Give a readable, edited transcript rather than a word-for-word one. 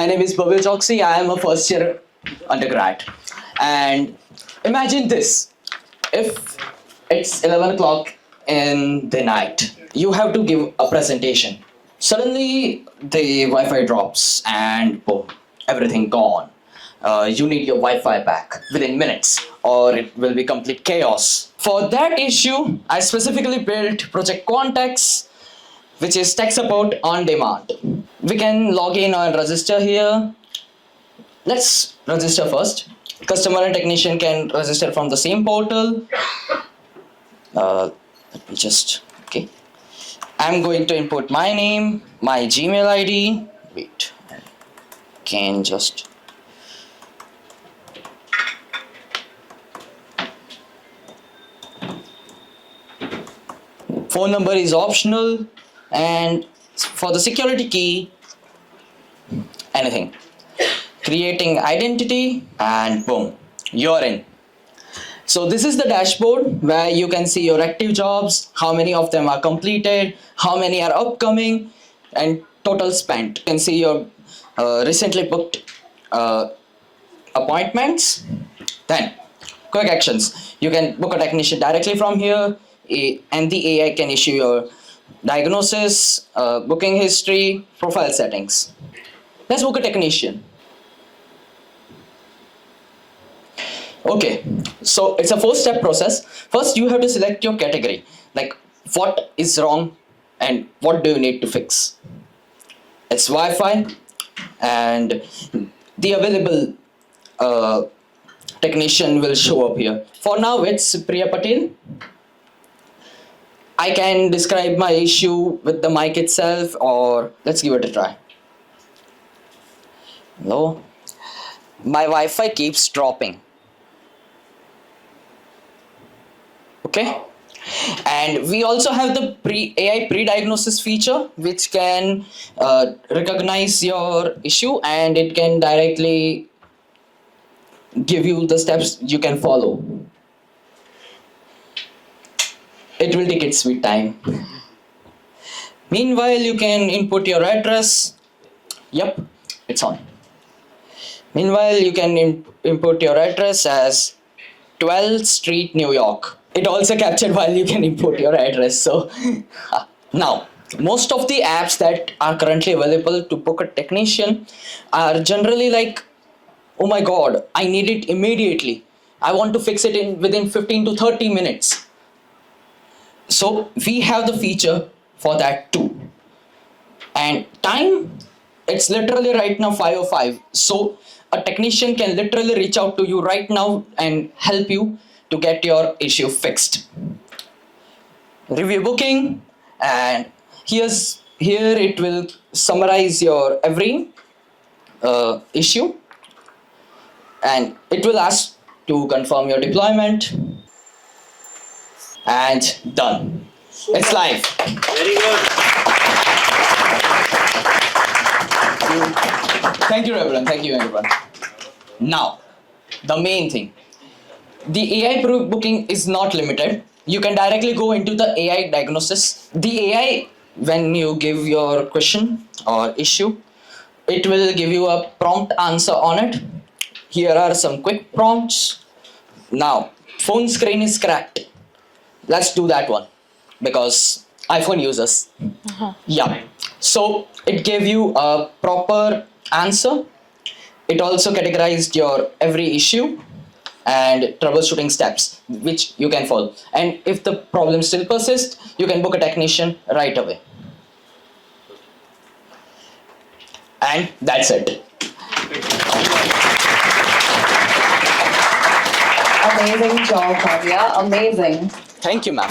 My name is Bhavya Choksi. I am a first year undergrad. And imagine this. If it's 11 o'clock in the night, you have to give a presentation. Suddenly, the Wi-Fi drops and boom, everything gone. You need your Wi-Fi back within minutes or it will be complete chaos. For that issue, I specifically built Project Context, which is tech support on demand. We can log in or register here. Let's register first. Customer and technician can register from the same portal. Let me just, okay. I'm going to input my name, my Gmail ID. Wait, I can just. Phone number is optional, and for the security key, anything. Creating identity, and boom, you're in. So this is the dashboard where you can see your active jobs, how many of them are completed, how many are upcoming, and total spent. You can see your recently booked appointments. Then quick actions. You can book a technician directly from here, and the AI can issue your diagnosis, booking history, profile settings. Let's book a technician. Okay, so it's a 4-step process. First, you have to select your category, like what is wrong and what do you need to fix. It's Wi-Fi, and the available technician will show up here. For now, it's Priya Patel. I can describe my issue with the mic itself, or let's give it a try. Hello, my Wi-Fi keeps dropping. Okay, and we also have the AI pre-diagnosis feature, which can recognize your issue and it can directly give you the steps you can follow. It will take its sweet time. Meanwhile, you can input your address. Yep, it's on. Meanwhile, you can input your address as 12th Street, New York. It also captured while you can input your address. So now, most of the apps that are currently available to book a technician are generally like, oh my God, I need it immediately. I want to fix it in within 15 to 30 minutes. So we have the feature for that too. And time, it's literally right now 5:05. So a technician can literally reach out to you right now and help you to get your issue fixed. Review booking, and here it will summarize your every issue, and it will ask to confirm your deployment, and done. It's live. Very good. Thank you, everyone. Thank you, everyone. Now, the main thing. The AI booking is not limited. You can directly go into the AI diagnosis. The AI, when you give your question or issue, it will give you a prompt answer on it. Here are some quick prompts. Now, phone screen is cracked. Let's do that one because iPhone users. Yeah. So it gave you a proper answer. It also categorized your every issue and troubleshooting steps which you can follow. And if the problem still persists, you can book a technician right away. And that's it. Amazing job, Bhavya. Amazing. Thank you, ma'am.